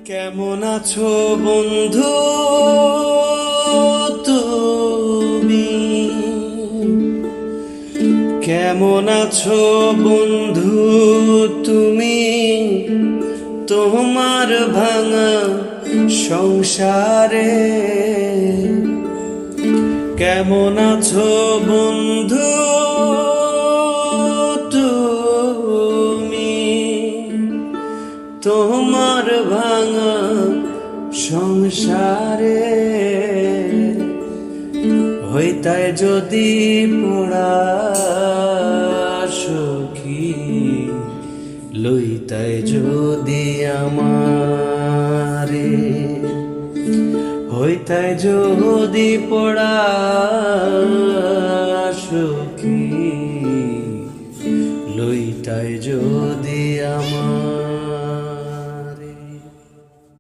কেমন আছো বন্ধু তুমি? কেমন আছো বন্ধু তুমি? তোমার ভাঙা সংসারে কেমন আছো বন্ধু তুমি? তোমার ভাঙা সংসারে হইতায় যদি পোড়া সখী, লইতায় যদি আমারে, হইতায় যদি পোড়া সখী, লইতায় যদি